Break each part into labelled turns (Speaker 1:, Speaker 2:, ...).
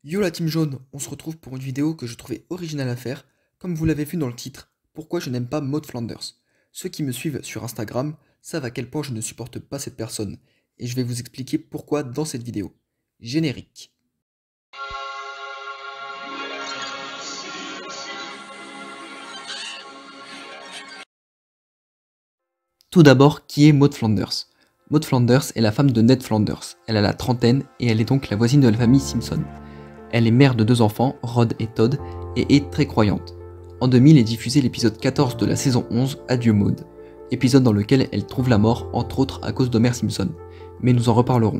Speaker 1: Yo la team jaune, on se retrouve pour une vidéo que je trouvais originale à faire, comme vous l'avez vu dans le titre, pourquoi je n'aime pas Maud Flanders. Ceux qui me suivent sur Instagram savent à quel point je ne supporte pas cette personne, et je vais vous expliquer pourquoi dans cette vidéo. Générique. Tout d'abord, qui est Maud Flanders? Maud Flanders est la femme de Ned Flanders, elle a la trentaine et elle est donc la voisine de la famille Simpson. Elle est mère de 2 enfants, Rod et Todd, et est très croyante. En 2000 est diffusé l'épisode 14 de la saison 11, Adieu Maud, épisode dans lequel elle trouve la mort, entre autres à cause d'Homer Simpson, mais nous en reparlerons.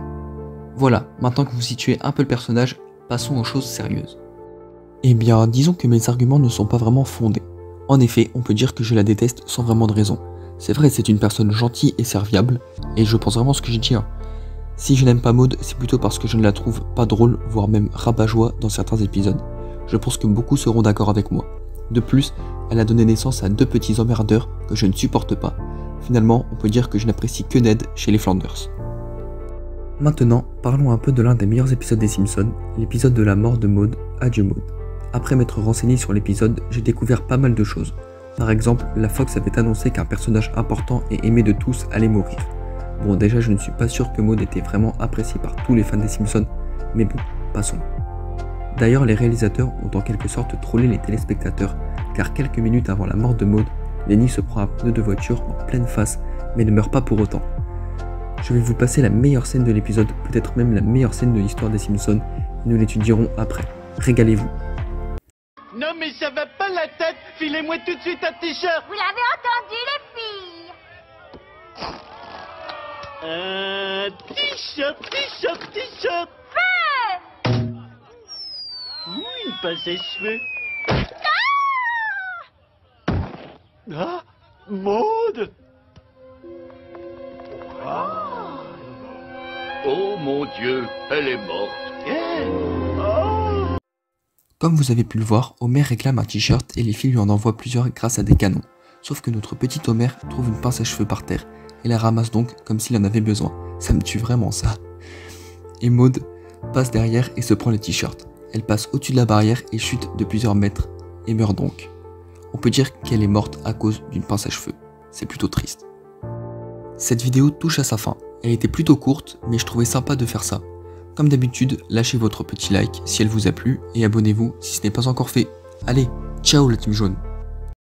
Speaker 1: Voilà, maintenant que vous situez un peu le personnage, passons aux choses sérieuses. Eh bien, disons que mes arguments ne sont pas vraiment fondés. En effet, on peut dire que je la déteste sans vraiment de raison. C'est vrai, c'est une personne gentille et serviable, et je pense vraiment ce que j'ai dit. Si je n'aime pas Maud, c'est plutôt parce que je ne la trouve pas drôle, voire même rabat-joie dans certains épisodes. Je pense que beaucoup seront d'accord avec moi. De plus, elle a donné naissance à 2 petits emmerdeurs que je ne supporte pas. Finalement, on peut dire que je n'apprécie que Ned chez les Flanders. Maintenant, parlons un peu de l'un des meilleurs épisodes des Simpsons, l'épisode de la mort de Maud, Adieu Maud. Après m'être renseigné sur l'épisode, j'ai découvert pas mal de choses. Par exemple, la Fox avait annoncé qu'un personnage important et aimé de tous allait mourir. Bon, déjà je ne suis pas sûr que Maud était vraiment appréciée par tous les fans des Simpsons, mais bon, passons. D'ailleurs, les réalisateurs ont en quelque sorte trollé les téléspectateurs, car quelques minutes avant la mort de Maud, Lenny se prend un pneu de voiture en pleine face, mais ne meurt pas pour autant. Je vais vous passer la meilleure scène de l'épisode, peut-être même la meilleure scène de l'histoire des Simpsons, et nous l'étudierons après. Régalez-vous.
Speaker 2: Non mais ça va pas la tête. Filez-moi tout de suite un t-shirt.
Speaker 3: Vous l'avez entendu, les filles?
Speaker 2: T-shirt.
Speaker 3: Feu!
Speaker 2: Une pince à cheveux. Ah, Maud.
Speaker 4: Oh mon Dieu, elle est morte.
Speaker 1: Comme vous avez pu le voir, Homer réclame un t-shirt et les filles lui en envoient plusieurs grâce à des canons. Sauf que notre petit Homer trouve une pince à cheveux par terre et la ramasse donc comme s'il en avait besoin. Ça me tue vraiment ça. Et Maud passe derrière et se prend le t-shirt. Elle passe au-dessus de la barrière et chute de plusieurs mètres et meurt donc. On peut dire qu'elle est morte à cause d'une pince à cheveux. C'est plutôt triste. Cette vidéo touche à sa fin. Elle était plutôt courte, mais je trouvais sympa de faire ça. Comme d'habitude, lâchez votre petit like si elle vous a plu et abonnez-vous si ce n'est pas encore fait. Allez, ciao la team jaune.